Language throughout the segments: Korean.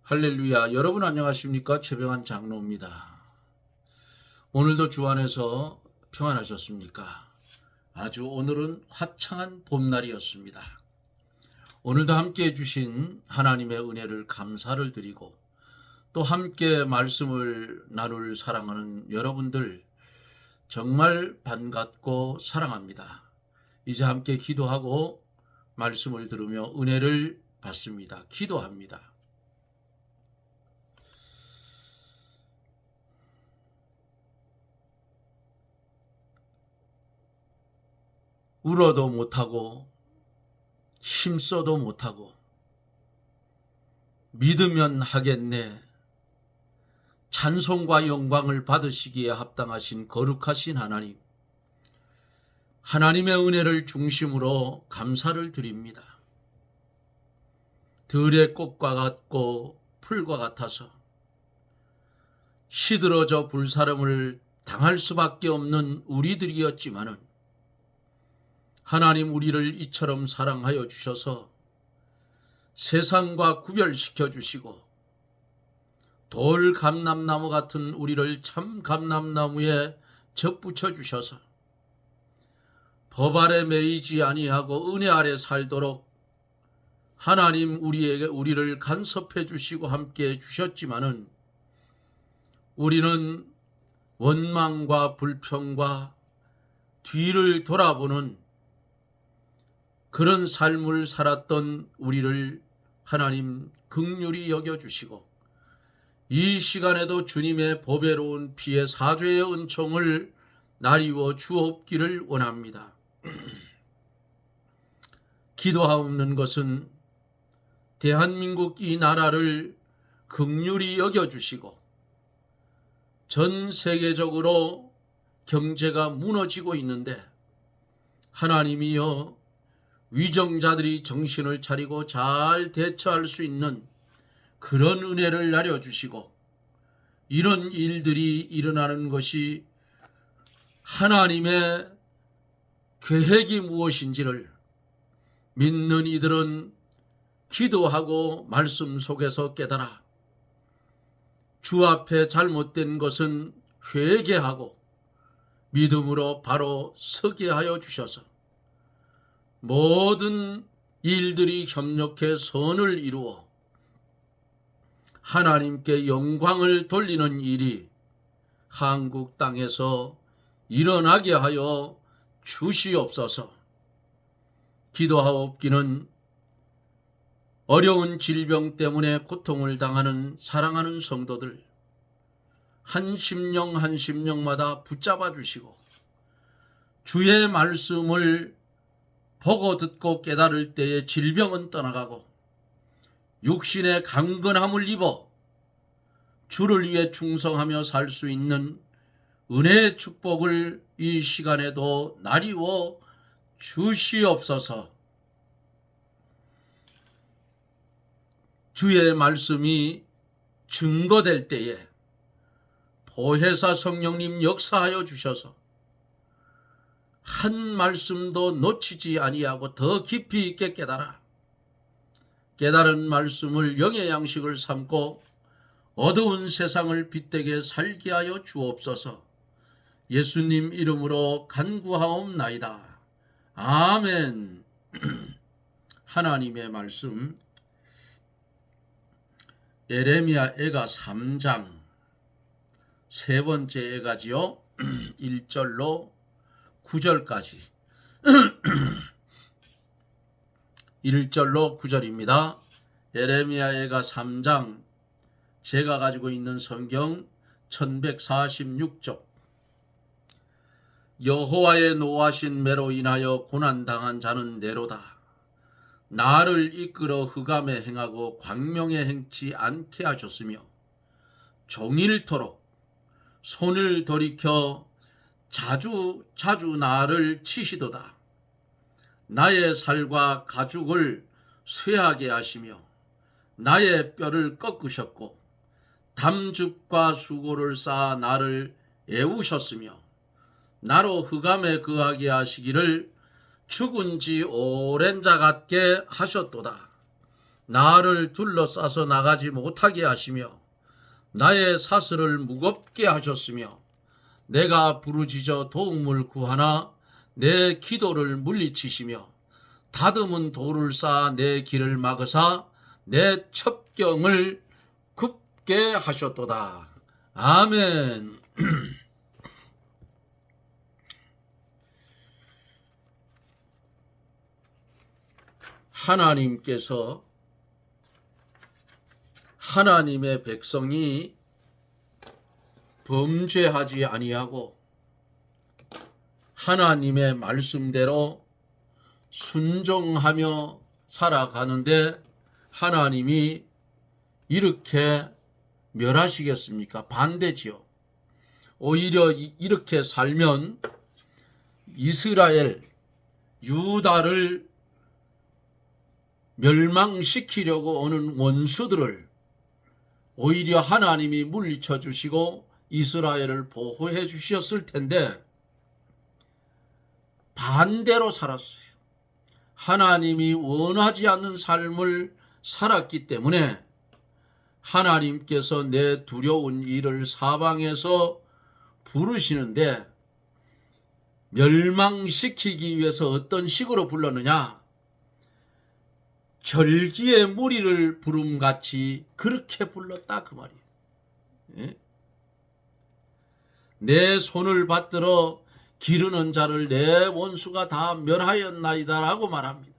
할렐루야. 여러분 안녕하십니까? 최병환 장로입니다. 오늘도 주 안에서 평안하셨습니까? 아주 오늘은 화창한 봄날이었습니다. 오늘도 함께 해주신 하나님의 은혜를 감사를 드리고 또 함께 말씀을 나눌 사랑하는 여러분들 정말 반갑고 사랑합니다. 이제 함께 기도하고 말씀을 들으며 은혜를 받습니다. 기도합니다. 울어도 못하고 힘써도 못하고 믿으면 하겠네. 찬송과 영광을 받으시기에 합당하신 거룩하신 하나님, 하나님의 은혜를 중심으로 감사를 드립니다. 들의 꽃과 같고 풀과 같아서 시들어져 불사름을 당할 수밖에 없는 우리들이었지만은 하나님 우리를 이처럼 사랑하여 주셔서 세상과 구별시켜 주시고 돌 감람나무 같은 우리를 참 감람나무에 접붙여 주셔서 법 아래 매이지 아니하고 은혜 아래 살도록 하나님 우리를 간섭해 주시고 함께 해 주셨지만은 우리는 원망과 불평과 뒤를 돌아보는 그런 삶을 살았던 우리를 하나님 긍휼히 여겨주시고 이 시간에도 주님의 보배로운 피의 사죄의 은총을 나리워 주옵기를 원합니다. 기도하옵는 것은 대한민국 이 나라를 긍휼히 여겨주시고 전 세계적으로 경제가 무너지고 있는데 하나님이여 위정자들이 정신을 차리고 잘 대처할 수 있는 그런 은혜를 나려주시고 이런 일들이 일어나는 것이 하나님의 계획이 무엇인지를 믿는 이들은 기도하고 말씀 속에서 깨달아 주 앞에 잘못된 것은 회개하고 믿음으로 바로 서게 하여 주셔서 모든 일들이 협력해 선을 이루어 하나님께 영광을 돌리는 일이 한국 땅에서 일어나게 하여 주시옵소서. 기도하옵기는 어려운 질병 때문에 고통을 당하는 사랑하는 성도들 한 심령 한 심령마다 붙잡아 주시고 주의 말씀을 보고 듣고 깨달을 때에 질병은 떠나가고 육신의 강건함을 입어 주를 위해 충성하며 살 수 있는 은혜의 축복을 이 시간에도 나리워 주시옵소서. 주의 말씀이 증거될 때에 보혜사 성령님 역사하여 주셔서 한 말씀도 놓치지 아니하고 더 깊이 있게 깨달은 말씀을 영의 양식을 삼고 어두운 세상을 빛되게 살게 하여 주옵소서. 예수님 이름으로 간구하옵나이다. 아멘. 하나님의 말씀 예레미야 애가 3장 세 번째 애가지요. 1절로 9절까지 1절로 9절입니다. 예레미야애가 3장 제가 가지고 있는 성경 1146쪽 여호와의 노하신 매로 인하여 고난당한 자는 내로다. 나를 이끌어 흑암에 행하고 광명에 행치 않게 하셨으며 종일토록 손을 돌이켜 자주 나를 치시도다. 나의 살과 가죽을 쇠하게 하시며 나의 뼈를 꺾으셨고 담즙과 수고를 쌓아 나를 애우셨으며 나로 흑암에 거하게 하시기를 죽은 지 오랜 자 같게 하셨도다. 나를 둘러싸서 나가지 못하게 하시며 나의 사슬을 무겁게 하셨으며 내가 부르짖어 도움을 구하나 내 기도를 물리치시며 다듬은 돌을 쌓아 내 길을 막으사 내 첩경을 굽게 하셨도다. 아멘. 하나님께서 하나님의 백성이 범죄하지 아니하고 하나님의 말씀대로 순종하며 살아가는데 하나님이 이렇게 멸하시겠습니까? 반대지요. 오히려 이렇게 살면 이스라엘, 유다를 멸망시키려고 오는 원수들을 오히려 하나님이 물리쳐 주시고 이스라엘을 보호해 주셨을 텐데 반대로 살았어요. 하나님이 원하지 않는 삶을 살았기 때문에 하나님께서 내 두려운 일을 사방에서 부르시는데 멸망시키기 위해서 어떤 식으로 불렀느냐? 절기의 무리를 부름같이 그렇게 불렀다 그 말이에요. 예? 내 손을 받들어 기르는 자를 내 원수가 다 멸하였나이다 라고 말합니다.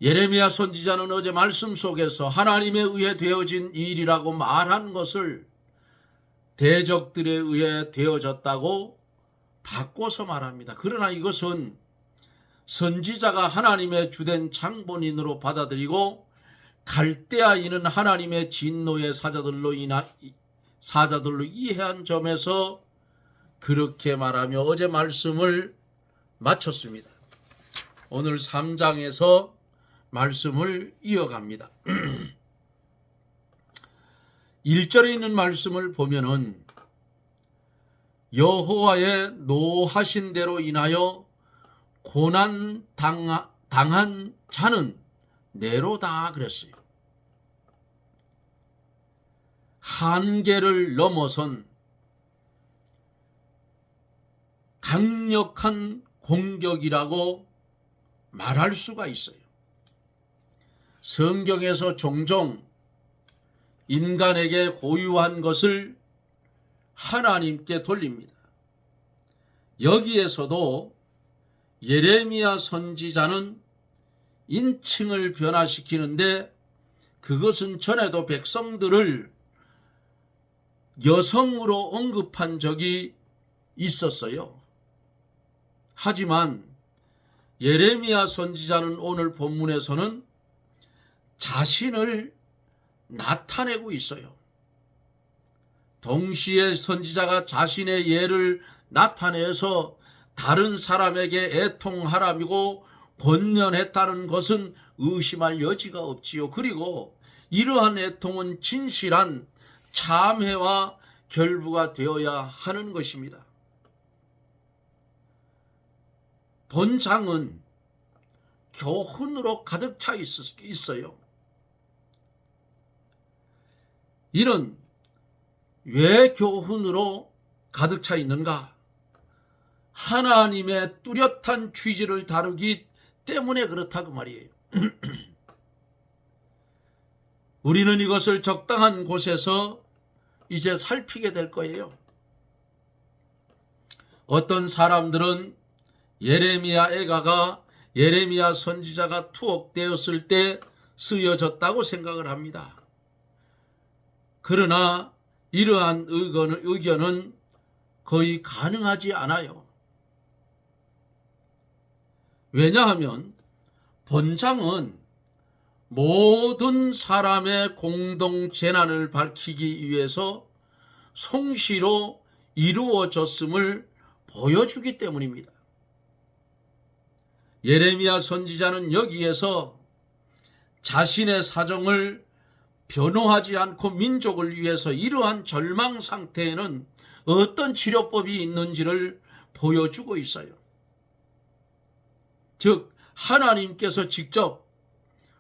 예레미야 선지자는 어제 말씀 속에서 하나님에 의해 되어진 일이라고 말한 것을 대적들에 의해 되어졌다고 바꿔서 말합니다. 그러나 이것은 선지자가 하나님의 주된 장본인으로 받아들이고 갈대아인은 하나님의 진노의 사자들로 이해한 점에서 그렇게 말하며 어제 말씀을 마쳤습니다. 오늘 3장에서 말씀을 이어갑니다. 1절에 있는 말씀을 보면은 여호와의 노하신 대로 인하여 고난 당한 자는 내로다 그랬어요. 한계를 넘어선 강력한 공격이라고 말할 수가 있어요. 성경에서 종종 인간에게 고유한 것을 하나님께 돌립니다. 여기에서도 예레미야 선지자는 인칭을 변화시키는데 그것은 전에도 백성들을 여성으로 언급한 적이 있었어요. 하지만 예레미야 선지자는 오늘 본문에서는 자신을 나타내고 있어요. 동시에 선지자가 자신의 예를 나타내서 다른 사람에게 애통하라고 권면했다는 것은 의심할 여지가 없지요. 그리고 이러한 애통은 진실한 참회와 결부가 되어야 하는 것입니다. 본장은 교훈으로 가득 차 있어요. 이는 왜 교훈으로 가득 차 있는가? 하나님의 뚜렷한 취지를 다루기 때문에 그렇다고 말이에요. 우리는 이것을 적당한 곳에서 이제 살피게 될 거예요. 어떤 사람들은 예레미야 애가가 예레미야 선지자가 투옥되었을 때 쓰여졌다고 생각을 합니다. 그러나 이러한 의견은 거의 가능하지 않아요. 왜냐하면 본장은 모든 사람의 공동 재난을 밝히기 위해서 성시로 이루어졌음을 보여주기 때문입니다. 예레미야 선지자는 여기에서 자신의 사정을 변호하지 않고 민족을 위해서 이러한 절망 상태에는 어떤 치료법이 있는지를 보여주고 있어요. 즉 하나님께서 직접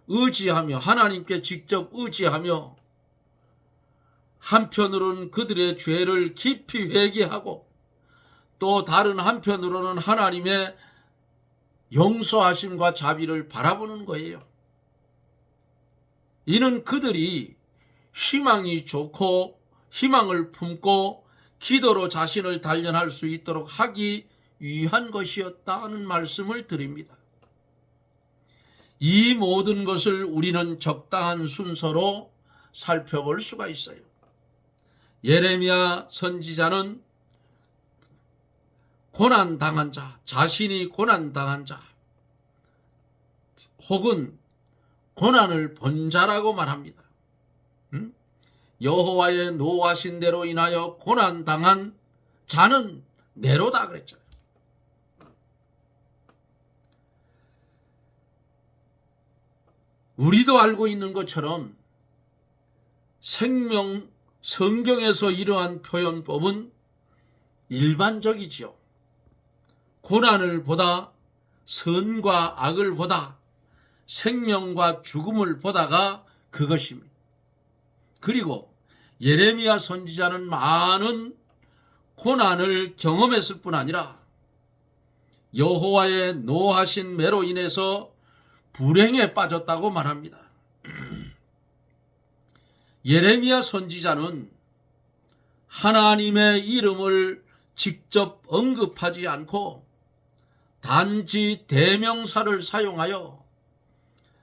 의지하며 하나님께 직접 의지하며 한편으로는 그들의 죄를 깊이 회개하고 또 다른 한편으로는 하나님의 용서하심과 자비를 바라보는 거예요. 이는 그들이 희망이 좋고 희망을 품고 기도로 자신을 단련할 수 있도록 하기 위한 것이었다는 말씀을 드립니다. 이 모든 것을 우리는 적당한 순서로 살펴볼 수가 있어요. 예레미야 선지자는 고난당한 자, 자신이 고난당한 자 혹은 고난을 본 자라고 말합니다. 여호와의 노하신 대로 인하여 고난당한 자는 네로다 그랬잖아요. 우리도 알고 있는 것처럼 성경에서 이러한 표현법은 일반적이지요. 고난을 보다 선과 악을 보다 생명과 죽음을 보다가 그것입니다. 그리고 예레미야 선지자는 많은 고난을 경험했을 뿐 아니라 여호와의 노하신 매로 인해서 불행에 빠졌다고 말합니다. 예레미야 선지자는 하나님의 이름을 직접 언급하지 않고 단지 대명사를 사용하여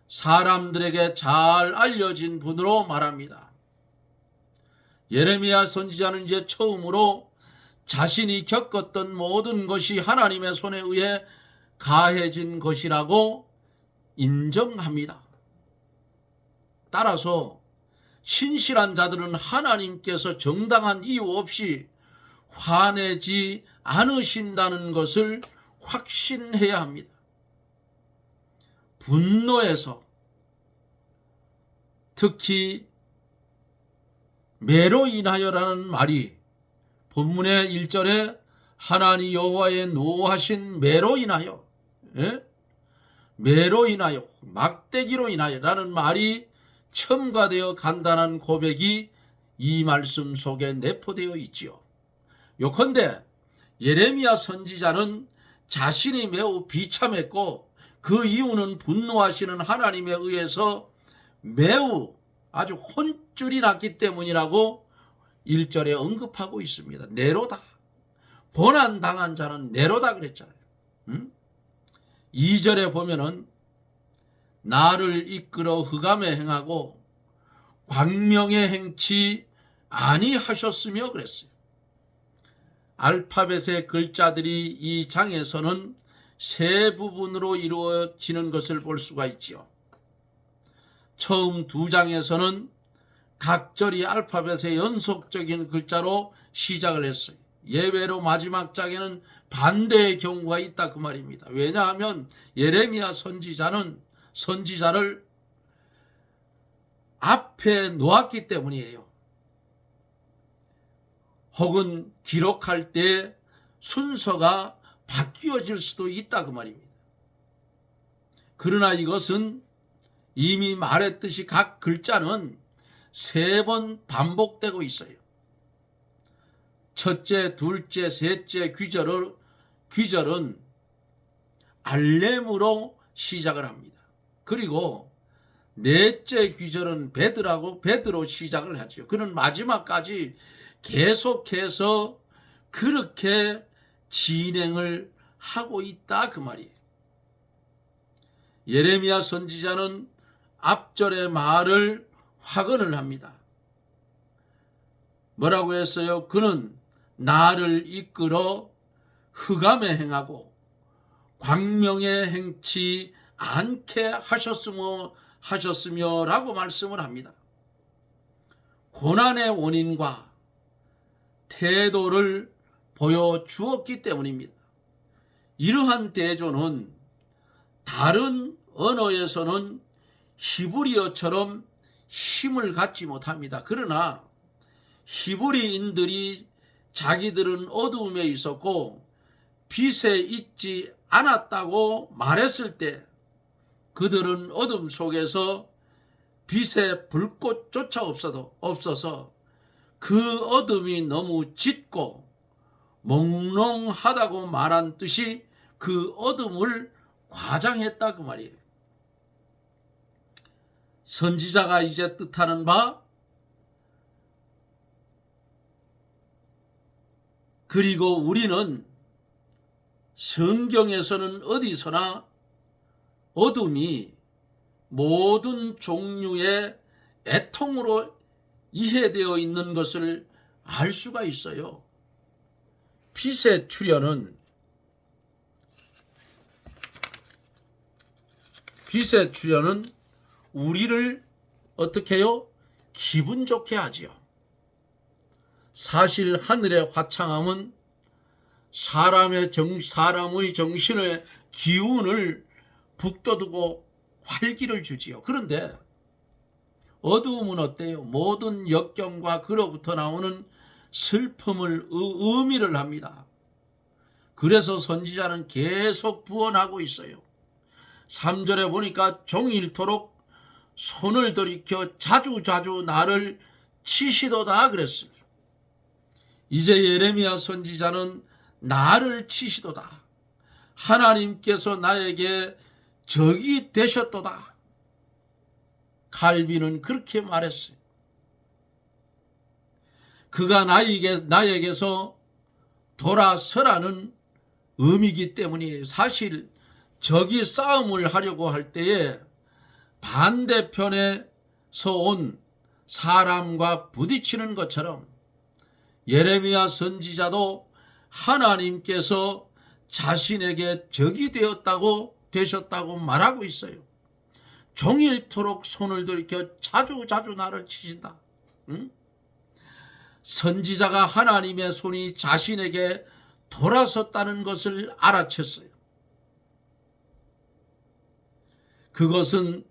사람들에게 잘 알려진 분으로 말합니다. 예레미야 선지자는 이제 처음으로 자신이 겪었던 모든 것이 하나님의 손에 의해 가해진 것이라고 인정합니다. 따라서 신실한 자들은 하나님께서 정당한 이유 없이 화내지 않으신다는 것을 확신해야 합니다. 분노에서 특히 매로 인하여라는 말이 본문의 1절에 하나님 여호와의 노하신 매로 인하여, 매로 인하여, 막대기로 인하여 라는 말이 첨가되어 간단한 고백이 이 말씀 속에 내포되어 있지요. 요컨대 예레미야 선지자는 자신이 매우 비참했고 그 이유는 분노하시는 하나님에 의해서 매우 아주 혼쭐이 났기 때문이라고 1절에 언급하고 있습니다. 네로다. 고난당한 자는 네로다 그랬잖아요. 2절에 보면은 나를 이끌어 흑암에 행하고 광명에 행치 아니하셨으며 그랬어요. 알파벳의 글자들이 이 장에서는 세 부분으로 이루어지는 것을 볼 수가 있지요. 처음 두 장에서는 각 절이 알파벳의 연속적인 글자로 시작을 했어요. 예외로 마지막 장에는 반대의 경우가 있다 그 말입니다. 왜냐하면 예레미야 선지자를 앞에 놓았기 때문이에요. 혹은 기록할 때 순서가 바뀌어질 수도 있다 그 말입니다. 그러나 이것은 이미 말했듯이 각 글자는 3번 반복되고 있어요. 첫째, 둘째, 셋째 귀절은 알렘으로 시작을 합니다. 그리고 넷째 귀절은 베드로 시작을 하죠. 그는 마지막까지 계속해서 그렇게 진행을 하고 있다 그 말이에요. 예레미야 선지자는 앞절의 말을 확언을 합니다. 뭐라고 했어요? 그는 나를 이끌어 흑암에 행하고 광명에 행치 않게 하셨으며 라고 말씀을 합니다. 고난의 원인과 태도를 보여주었기 때문입니다. 이러한 대조는 다른 언어에서는 히브리어처럼 힘을 갖지 못합니다. 그러나 히브리인들이 자기들은 어두움에 있었고 빛에 있지 않았다고 말했을 때 그들은 어둠 속에서 빛의 불꽃조차 없어서 그 어둠이 너무 짙고 몽롱하다고 말한 뜻이 그 어둠을 과장했다 그 말이에요. 선지자가 이제 뜻하는 바, 그리고 우리는 성경에서는 어디서나 어둠이 모든 종류의 애통으로 이해되어 있는 것을 알 수가 있어요. 빛의 출현은 우리를 어떻게 해요? 기분 좋게 하지요. 사실 하늘의 화창함은 사람의 정신의 기운을 북돋우고 활기를 주지요. 그런데 어두움은 어때요? 모든 역경과 그로부터 나오는 슬픔을 의미를 합니다. 그래서 선지자는 계속 부언하고 있어요. 3절에 보니까 종일토록 손을 돌이켜 자주자주 나를 치시도다 그랬어요. 이제 예레미야 선지자는 나를 치시도다. 하나님께서 나에게 적이 되셨도다. 칼빈은 그렇게 말했어요. 그가 나에게서 돌아서라는 의미이기 때문이에요. 사실 적이 싸움을 하려고 할 때에 반대편에서 온 사람과 부딪히는 것처럼 예레미야 선지자도 하나님께서 자신에게 적이 되셨다고 말하고 있어요. 종일토록 손을 들이켜 자주자주 나를 치신다. 응? 선지자가 하나님의 손이 자신에게 돌아섰다는 것을 알아챘어요. 그것은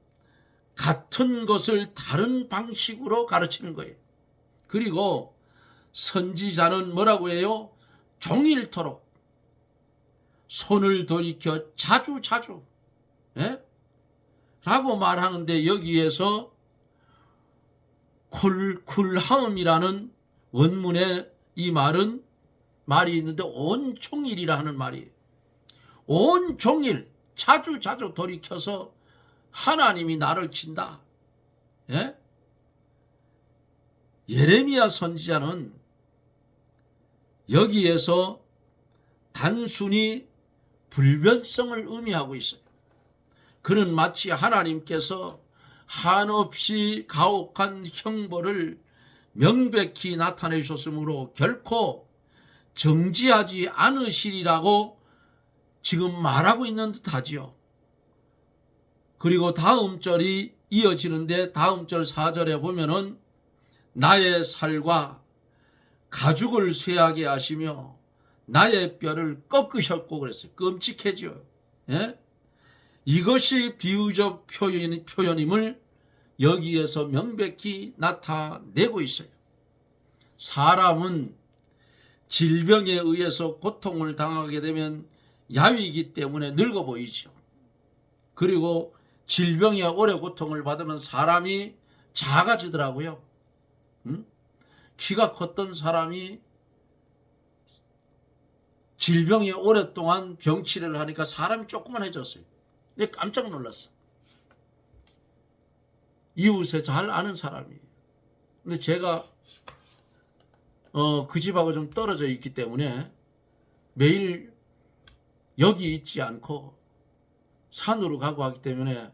같은 것을 다른 방식으로 가르치는 거예요. 그리고 선지자는 뭐라고 해요? 종일토록 손을 돌이켜 자주자주 라고 말하는데, 여기에서 쿨하음이라는 원문에 이 말이 있는데 온종일이라 하는 말이에요. 온종일 자주자주 돌이켜서 하나님이 나를 친다. 예레미야 선지자는 여기에서 단순히 불변성을 의미하고 있어요. 그는 마치 하나님께서 한없이 가혹한 형벌을 명백히 나타내셨으므로 결코 정지하지 않으시리라고 지금 말하고 있는 듯하지요. 그리고 다음 절이 이어지는데, 다음 절 4절에 보면은 나의 살과 가죽을 쇠하게 하시며 나의 뼈를 꺾으셨고 그랬어요. 끔찍해지요. 이것이 비유적 표현임을 여기에서 명백히 나타내고 있어요. 사람은 질병에 의해서 고통을 당하게 되면 야위이기 때문에 늙어 보이죠. 그리고 질병에 오래 고통을 받으면 사람이 작아지더라고요. 키가 컸던 사람이 질병에 오랫동안 병치료를 하니까 사람이 조그만해졌어요. 깜짝 놀랐어. 이웃에 잘 아는 사람이에요. 근데 제가 그 집하고 좀 떨어져 있기 때문에 매일 여기 있지 않고 산으로 가고 하기 때문에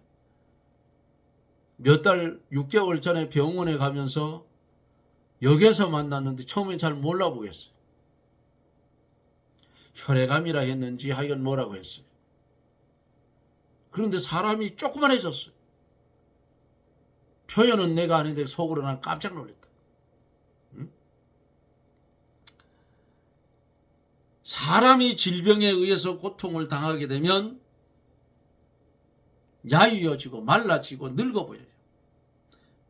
몇 달, 6개월 전에 병원에 가면서 역에서 만났는데 처음엔 잘 몰라보겠어요. 혈액암이라 했는지 하여간 뭐라고 했어요. 그런데 사람이 조그만해졌어요. 표현은 내가 아닌데 속으로 난 깜짝 놀랐다. 사람이 질병에 의해서 고통을 당하게 되면 야위어지고 말라지고 늙어 보여요.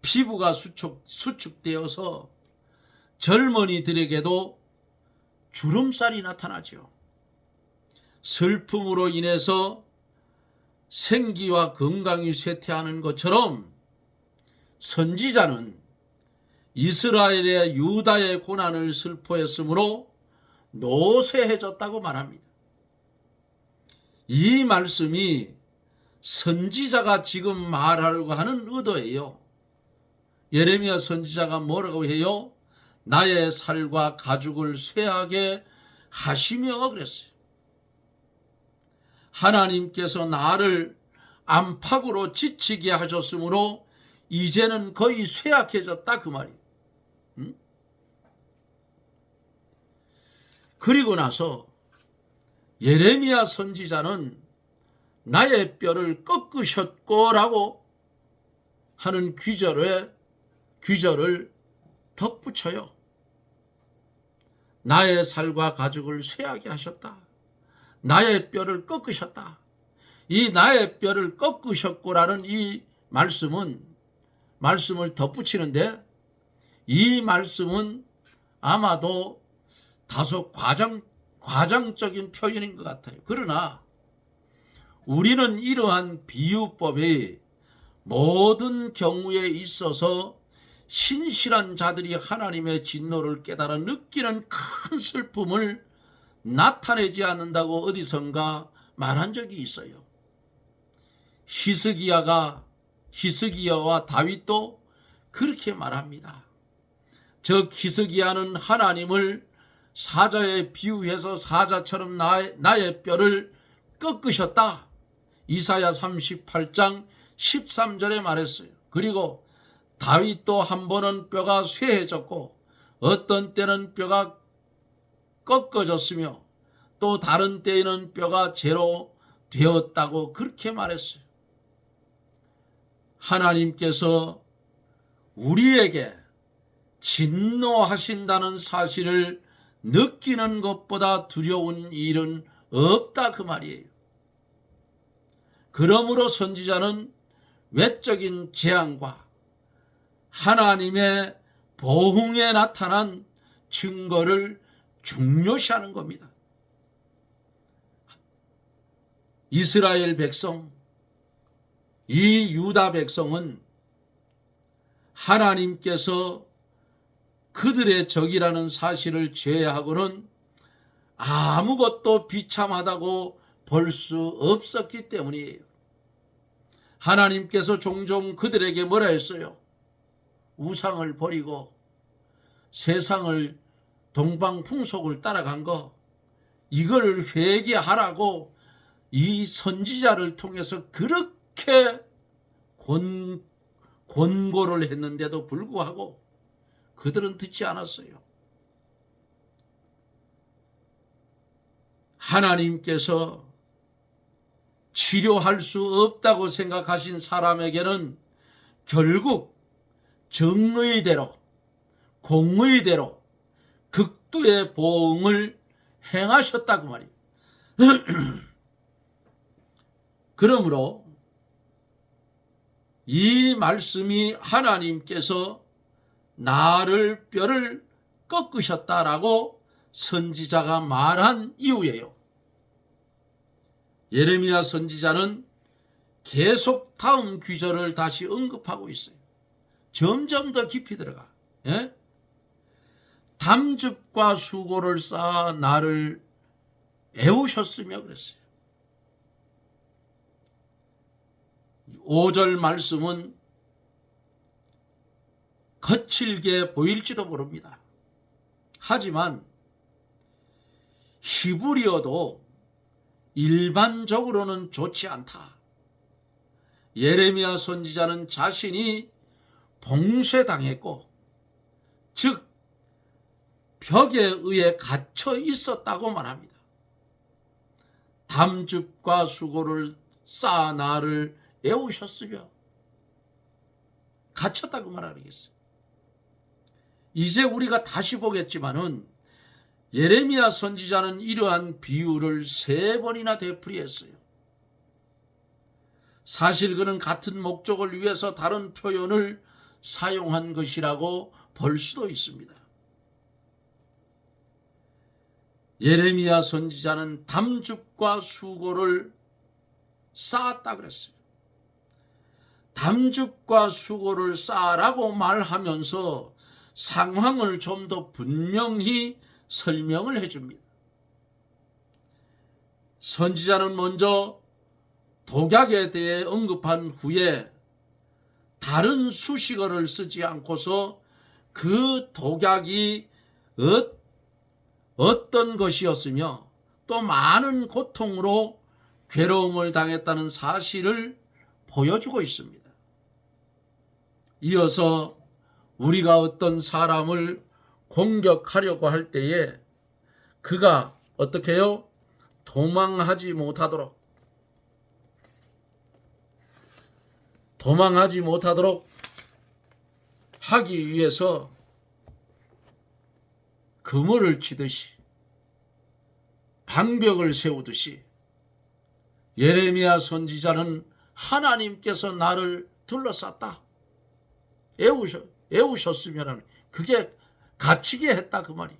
피부가 수축되어서 젊은이들에게도 주름살이 나타나죠. 슬픔으로 인해서 생기와 건강이 쇠퇴하는 것처럼 선지자는 이스라엘의 유다의 고난을 슬퍼했으므로 노쇠해졌다고 말합니다. 이 말씀이 선지자가 지금 말하려고 하는 의도예요. 예레미야 선지자가 뭐라고 해요? 나의 살과 가죽을 쇠하게 하시며 그랬어요. 하나님께서 나를 안팎으로 지치게 하셨으므로 이제는 거의 쇠약해졌다 그 말이에요. 그리고 나서 예레미야 선지자는 나의 뼈를 꺾으셨고라고 하는 귀절을 덧붙여요. 나의 살과 가죽을 쇠하게 하셨다. 나의 뼈를 꺾으셨다. 이 나의 뼈를 꺾으셨고라는 이 말씀을 덧붙이는데, 이 말씀은 아마도 다소 과장적인 표현인 것 같아요. 그러나 우리는 이러한 비유법이 모든 경우에 있어서 신실한 자들이 하나님의 진노를 깨달아 느끼는 큰 슬픔을 나타내지 않는다고 어디선가 말한 적이 있어요. 히스기야와 다윗도 그렇게 말합니다. 즉 히스기야는 하나님을 사자에 비유해서 사자처럼 나의 뼈를 꺾으셨다. 이사야 38장 13절에 말했어요. 그리고 다윗도 한 번은 뼈가 쇠해졌고 어떤 때는 뼈가 꺾어졌으며 또 다른 때에는 뼈가 제로 되었다고 그렇게 말했어요. 하나님께서 우리에게 진노하신다는 사실을 느끼는 것보다 두려운 일은 없다 그 말이에요. 그러므로 선지자는 외적인 재앙과 하나님의 보응에 나타난 증거를 중요시하는 겁니다. 이스라엘 백성, 이 유다 백성은 하나님께서 그들의 적이라는 사실을 제외하고는 아무것도 비참하다고 볼 수 없었기 때문이에요. 하나님께서 종종 그들에게 뭐라 했어요? 우상을 버리고 세상을 동방풍속을 따라간 거, 이걸 회개하라고 이 선지자를 통해서 그렇게 권고를 했는데도 불구하고 그들은 듣지 않았어요. 하나님께서 치료할 수 없다고 생각하신 사람에게는 결국 정의대로, 공의대로 극도의 보응을 행하셨다고 말이에요. 그러므로 이 말씀이 하나님께서 나를 뼈를 꺾으셨다라고 선지자가 말한 이유예요. 예레미야 선지자는 계속 다음 귀절을 다시 언급하고 있어요. 점점 더 깊이 들어가. 예? 담즙과 수고를 쌓아 나를 애우셨으며 그랬어요. 5절 말씀은 거칠게 보일지도 모릅니다. 하지만 히브리어도 일반적으로는 좋지 않다. 예레미야 선지자는 자신이 봉쇄당했고, 즉 벽에 의해 갇혀 있었다고 말합니다. 담즙과 수고를 쌓아 나를 애우셨으며 갇혔다고 말하겠어요. 이제 우리가 다시 보겠지만은 예레미야 선지자는 이러한 비유를 3번이나 되풀이했어요. 사실 그는 같은 목적을 위해서 다른 표현을 사용한 것이라고 볼 수도 있습니다. 예레미야 선지자는 담즙과 수고를 쌓았다 그랬어요. 담즙과 수고를 쌓으라고 말하면서 상황을 좀 더 분명히 설명을 해줍니다. 선지자는 먼저 독약에 대해 언급한 후에 다른 수식어를 쓰지 않고서 그 독약이 어떤 것이었으며 또 많은 고통으로 괴로움을 당했다는 사실을 보여주고 있습니다. 이어서 우리가 어떤 사람을 공격하려고 할 때에 그가 어떻게 해요? 도망하지 못하도록 하기 위해서 그물을 치듯이 방벽을 세우듯이 예레미야 선지자는 하나님께서 나를 둘러쌌다. 애우셨으면 그게 갇히게 했다 그 말이.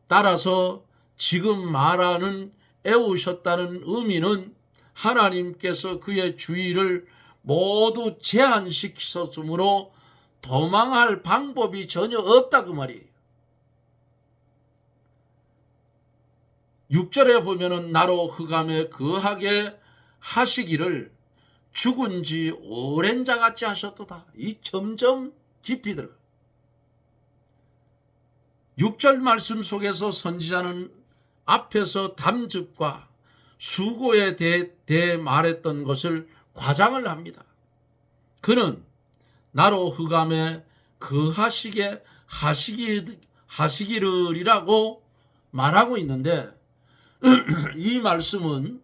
따라서 지금 말하는 애우셨다는 의미는 하나님께서 그의 주의를 모두 제한시키셨으므로 도망할 방법이 전혀 없다 그 말이에요. 6절에 보면은 나로 흑암에 거하게 하시기를 죽은 지 오랜 자같이 하셨도다. 이 점점 깊이 들어가. 6절 말씀 속에서 선지자는 앞에서 담즙과 수고에 대해 말했던 것을 과장을 합니다. 그는 나로 흑암에 거하시게 하시기를이라고 말하고 있는데 이 말씀은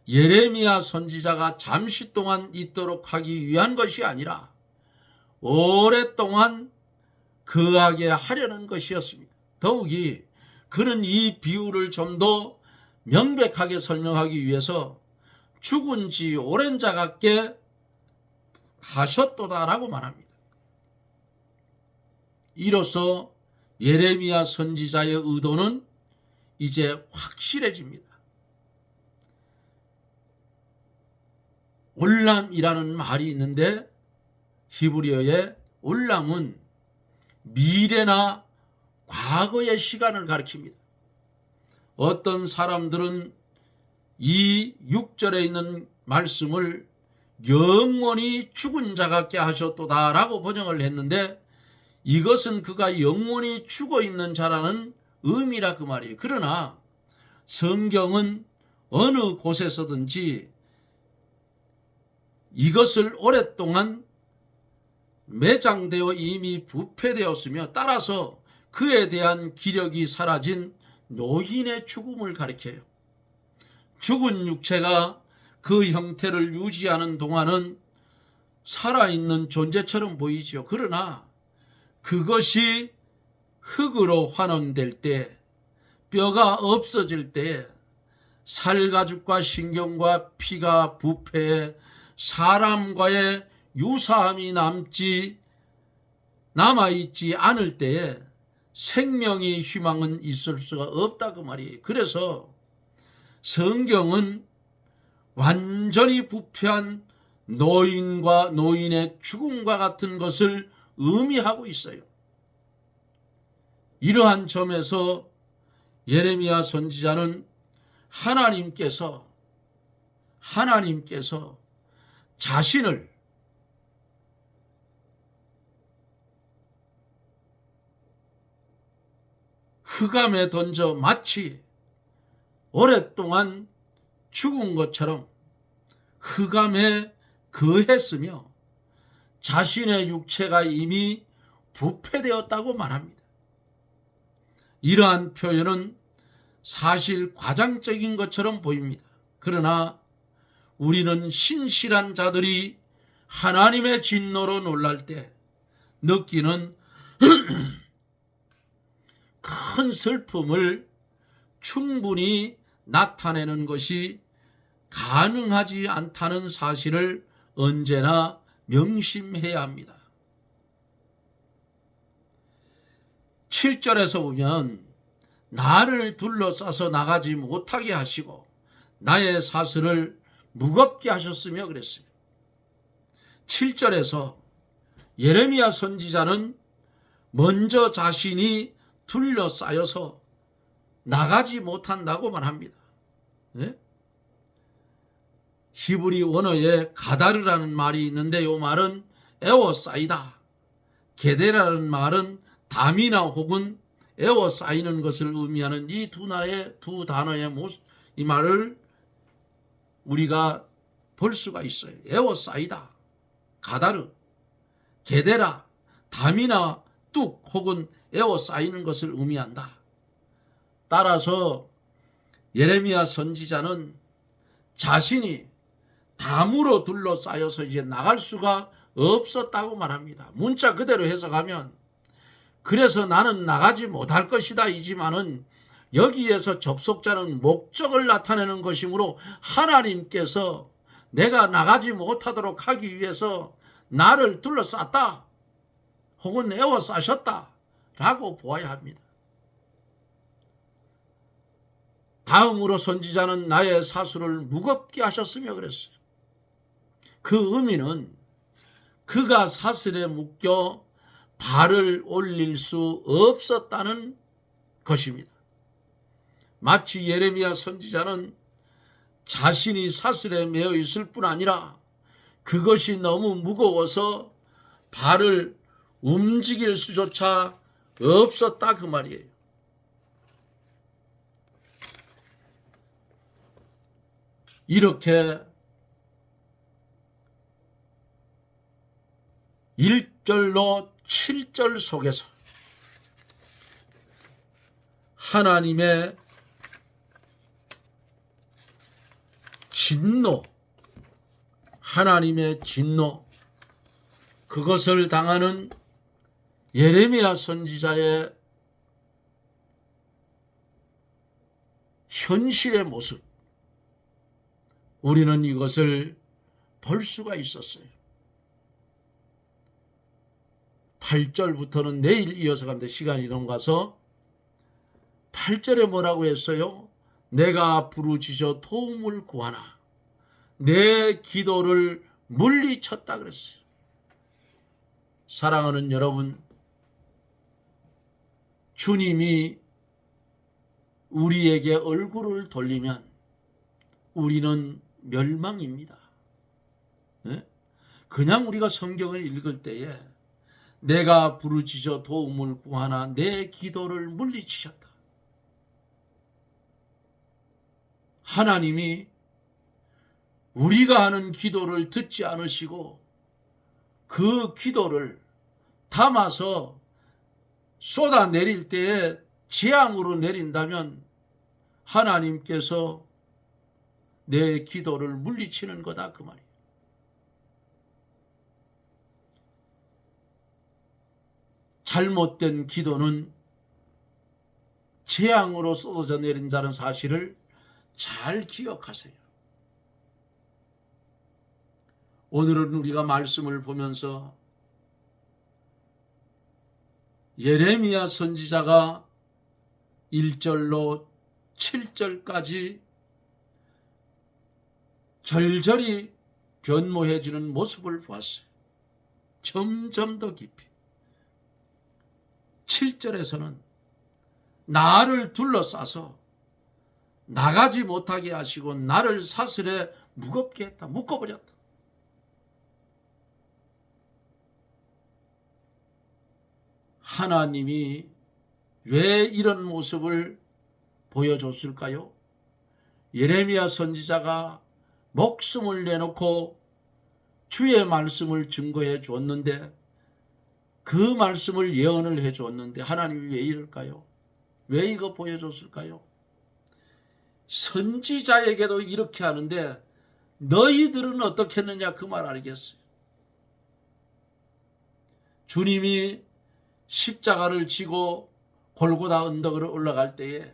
예레미야 선지자가 잠시 동안 있도록 하기 위한 것이 아니라 오랫동안 거하게 하려는 것이었습니다. 더욱이 그는 이 비유를 좀 더 명백하게 설명하기 위해서 죽은 지 오랜 자 같게 하셨도다라고 말합니다. 이로써 예레미야 선지자의 의도는 이제 확실해집니다. 올람이라는 말이 있는데 히브리어의 올람은 미래나 과거의 시간을 가리킵니다. 어떤 사람들은 이 6절에 있는 말씀을 영원히 죽은 자 같게 하셨도다라고 번역을 했는데 이것은 그가 영원히 죽어 있는 자라는 의미라 그 말이에요. 그러나 성경은 어느 곳에서든지 이것을 오랫동안 매장되어 이미 부패되었으며 따라서 그에 대한 기력이 사라진 노인의 죽음을 가리켜요. 죽은 육체가 그 형태를 유지하는 동안은 살아있는 존재처럼 보이죠. 그러나 그것이 흙으로 환원될 때, 뼈가 없어질 때 살가죽과 신경과 피가 부패해 사람과의 유사함이 남아있지 않을 때에 생명의 희망은 있을 수가 없다 그 말이에요. 그래서 성경은 완전히 부패한 노인과 노인의 죽음과 같은 것을 의미하고 있어요. 이러한 점에서 예레미야 선지자는 하나님께서 자신을 흑암에 던져 마치 오랫동안 죽은 것처럼 흑암에 거했으며 자신의 육체가 이미 부패되었다고 말합니다. 이러한 표현은 사실 과장적인 것처럼 보입니다. 그러나 우리는 신실한 자들이 하나님의 진노로 놀랄 때 느끼는 큰 슬픔을 충분히 나타내는 것이 가능하지 않다는 사실을 언제나 명심해야 합니다. 7절에서 보면 나를 둘러싸서 나가지 못하게 하시고 나의 사슬을 무겁게 하셨으며 그랬어요. 7절에서 예레미야 선지자는 먼저 자신이 둘러싸여서 나가지 못한다고 말합니다. 네? 히브리 원어에 가다르라는 말이 있는데 이 말은 에워싸이다. 게데라는 말은 담이나 혹은 에워싸이는 것을 의미하는 이 두 단어의 이 말을 우리가 볼 수가 있어요. 에워싸이다. 가다르, 게데라, 담이나 뚝 혹은 에워싸이는 것을 의미한다. 따라서 예레미야 선지자는 자신이 담으로 둘러싸여서 이제 나갈 수가 없었다고 말합니다. 문자 그대로 해석하면 그래서 나는 나가지 못할 것이다 이지만은 여기에서 접속자는 목적을 나타내는 것이므로 하나님께서 내가 나가지 못하도록 하기 위해서 나를 둘러쌌다 혹은 에워싸셨다 라고 보아야 합니다. 다음으로 선지자는 나의 사슬을 무겁게 하셨으며 그랬어요. 그 의미는 그가 사슬에 묶여 발을 올릴 수 없었다는 것입니다. 마치 예레미야 선지자는 자신이 사슬에 매여 있을 뿐 아니라 그것이 너무 무거워서 발을 움직일 수조차 없었다 그 말이에요. 이렇게 1절로 7절 속에서 하나님의 진노, 그것을 당하는 예레미야 선지자의 현실의 모습, 우리는 이것을 볼 수가 있었어요. 8절부터는 내일 이어서 갑니다. 시간이 너무 가서 8절에 뭐라고 했어요? 내가 부르짖어 도움을 구하나 내 기도를 물리쳤다 그랬어요. 사랑하는 여러분, 주님이 우리에게 얼굴을 돌리면 우리는 멸망입니다. 네? 그냥 우리가 성경을 읽을 때에 내가 부르짖어 도움을 구하나 내 기도를 물리치셨다. 하나님이 우리가 하는 기도를 듣지 않으시고 그 기도를 담아서 쏟아내릴 때에 재앙으로 내린다면 하나님께서 내 기도를 물리치는 거다 그 말이에요. 잘못된 기도는 재앙으로 쏟아져 내린다는 사실을 잘 기억하세요. 오늘은 우리가 말씀을 보면서 예레미야 선지자가 1절로 7절까지 절절히 변모해지는 모습을 보았어요. 점점 더 깊이. 7절에서는 나를 둘러싸서 나가지 못하게 하시고 나를 사슬에 무겁게 했다. 묶어버렸다. 하나님이 왜 이런 모습을 보여줬을까요? 예레미야 선지자가 목숨을 내놓고 주의 말씀을 증거해 줬는데 그 말씀을 예언을 해 줬는데 하나님이 왜 이럴까요? 왜 이거 보여줬을까요? 선지자에게도 이렇게 하는데 너희들은 어떻게 했느냐 그 말 알겠어요. 주님이 십자가를 지고 골고다 언덕으로 올라갈 때에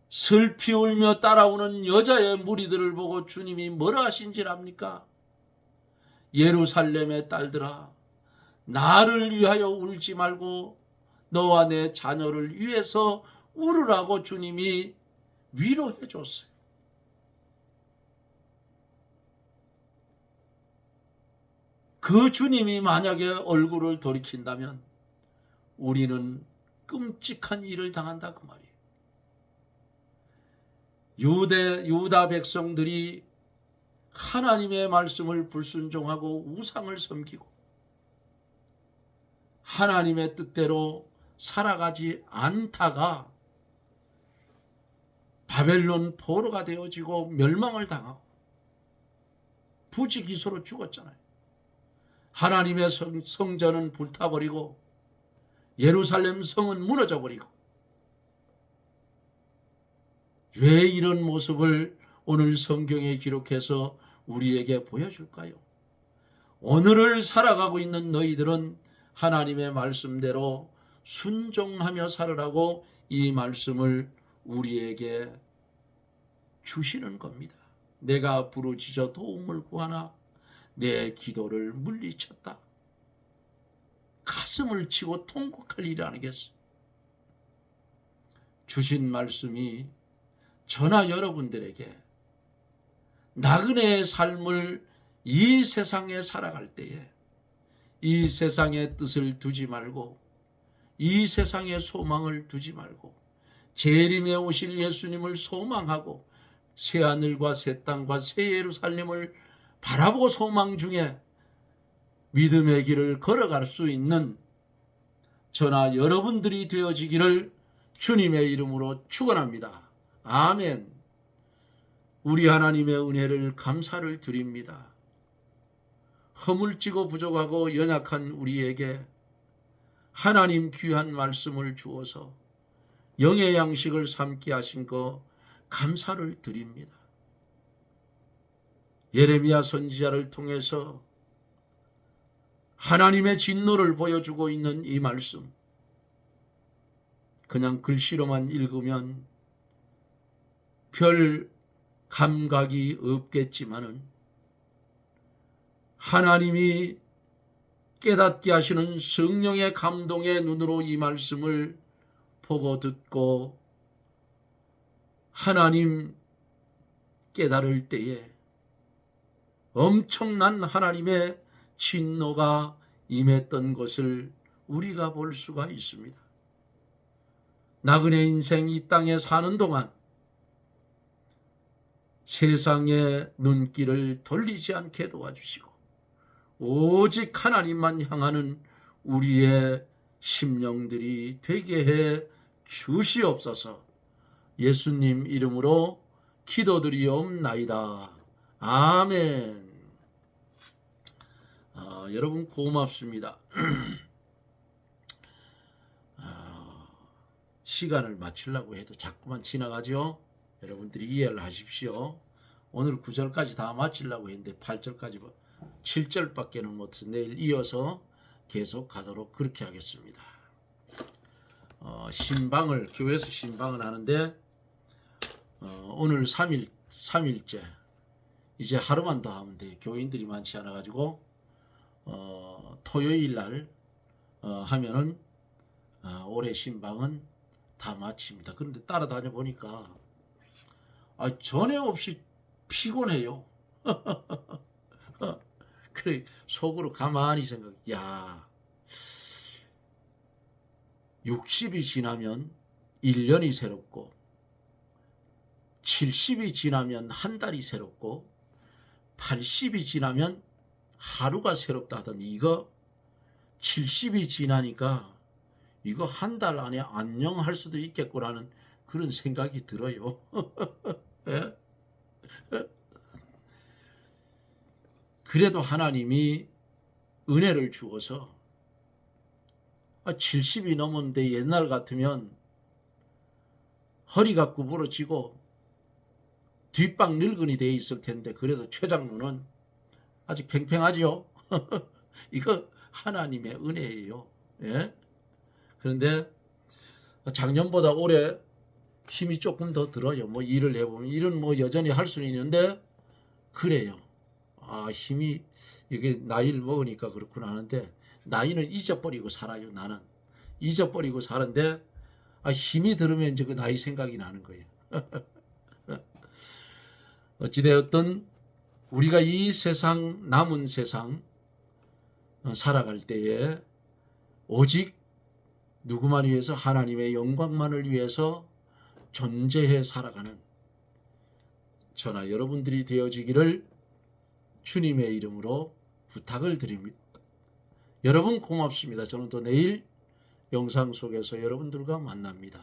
슬피 울며 따라오는 여자의 무리들을 보고 주님이 뭐라 하신지 압니까? 예루살렘의 딸들아 나를 위하여 울지 말고 너와 내 자녀를 위해서 울으라고 주님이 위로해 줬어요. 그 주님이 만약에 얼굴을 돌이킨다면 우리는 끔찍한 일을 당한다 그 말이에요. 유다 백성들이 하나님의 말씀을 불순종하고 우상을 섬기고 하나님의 뜻대로 살아가지 않다가 바벨론 포로가 되어지고 멸망을 당하고 부지기수로 죽었잖아요. 하나님의 성전은 불타버리고 예루살렘 성은 무너져버리고, 왜 이런 모습을 오늘 성경에 기록해서 우리에게 보여줄까요? 오늘을 살아가고 있는 너희들은 하나님의 말씀대로 순종하며 살으라고 이 말씀을 우리에게 주시는 겁니다. 내가 부르짖어 도움을 구하나 내 기도를 물리쳤다. 가슴을 치고 통곡할 일이 아니겠어. 주신 말씀이 저나 여러분들에게 나그네의 삶을 이 세상에 살아갈 때에 이 세상의 뜻을 두지 말고 이 세상의 소망을 두지 말고 재림에 오실 예수님을 소망하고 새하늘과 새 땅과 새 예루살렘을 바라보고 소망 중에 믿음의 길을 걸어갈 수 있는 저나 여러분들이 되어지기를 주님의 이름으로 축원합니다. 아멘. 우리 하나님의 은혜를 감사를 드립니다. 허물지고 부족하고 연약한 우리에게 하나님 귀한 말씀을 주어서 영의 양식을 삼게 하신 거 감사를 드립니다. 예레미야 선지자를 통해서 하나님의 진노를 보여주고 있는 이 말씀, 그냥 글씨로만 읽으면 별 감각이 없겠지만은 하나님이 깨닫게 하시는 성령의 감동의 눈으로 이 말씀을 보고 듣고 하나님 깨달을 때에 엄청난 하나님의 진노가 임했던 것을 우리가 볼 수가 있습니다. 나그네 인생 이 땅에 사는 동안 세상의 눈길을 돌리지 않게 도와주시고 오직 하나님만 향하는 우리의 심령들이 되게 해 주시옵소서. 예수님 이름으로 기도드리옵나이다. 아멘. 여러분 고맙습니다. 시간을 맞추려고 해도 자꾸만 지나가죠. 여러분들이 이해를 하십시오. 오늘 9절까지 다 마치려고 했는데 8절까지 7절밖에는 못해서 내일 이어서 계속 가도록 그렇게 하겠습니다. 신방을 교회에서 신방을 하는데 오늘 3일째 이제 하루만 더 하면 돼요. 교인들이 많지 않아 가지고 토요일 날 하면은 올해 신방은 다 마칩니다. 그런데 따라다녀 보니까 전에 없이 피곤해요. 그래 속으로 가만히 생각, 60이 지나면 1년이 새롭고 70이 지나면 한 달이 새롭고 80이 지나면 하루가 새롭다 하더니 이거 70이 지나니까 이거 한 달 안에 안녕할 수도 있겠구라는 그런 생각이 들어요. 예? 그래도 하나님이 은혜를 주어서 70이 넘었는데 옛날 같으면 허리가 구부러지고 뒷방 늙은이 되어 있을 텐데 그래도 최 장로는 아직 팽팽하지요. 이거 하나님의 은혜예요. 예? 그런데 작년보다 올해 힘이 조금 더 들어요. 뭐 일을 해보면 일은 뭐 여전히 할 수는 있는데 그래요. 힘이 이게 나이를 먹으니까 그렇구나 하는데 나이는 잊어버리고 살아요. 나는 잊어버리고 사는데 힘이 들으면 이제 그 나이 생각이 나는 거예요. 어찌되었든 우리가 이 세상, 남은 세상 살아갈 때에 오직 누구만 위해서, 하나님의 영광만을 위해서 존재해 살아가는 저나 여러분들이 되어지기를 주님의 이름으로 부탁을 드립니다. 여러분 고맙습니다. 저는 또 내일 영상 속에서 여러분들과 만납니다.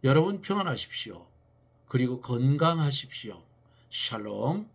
여러분 평안하십시오. 그리고 건강하십시오. 샬롬.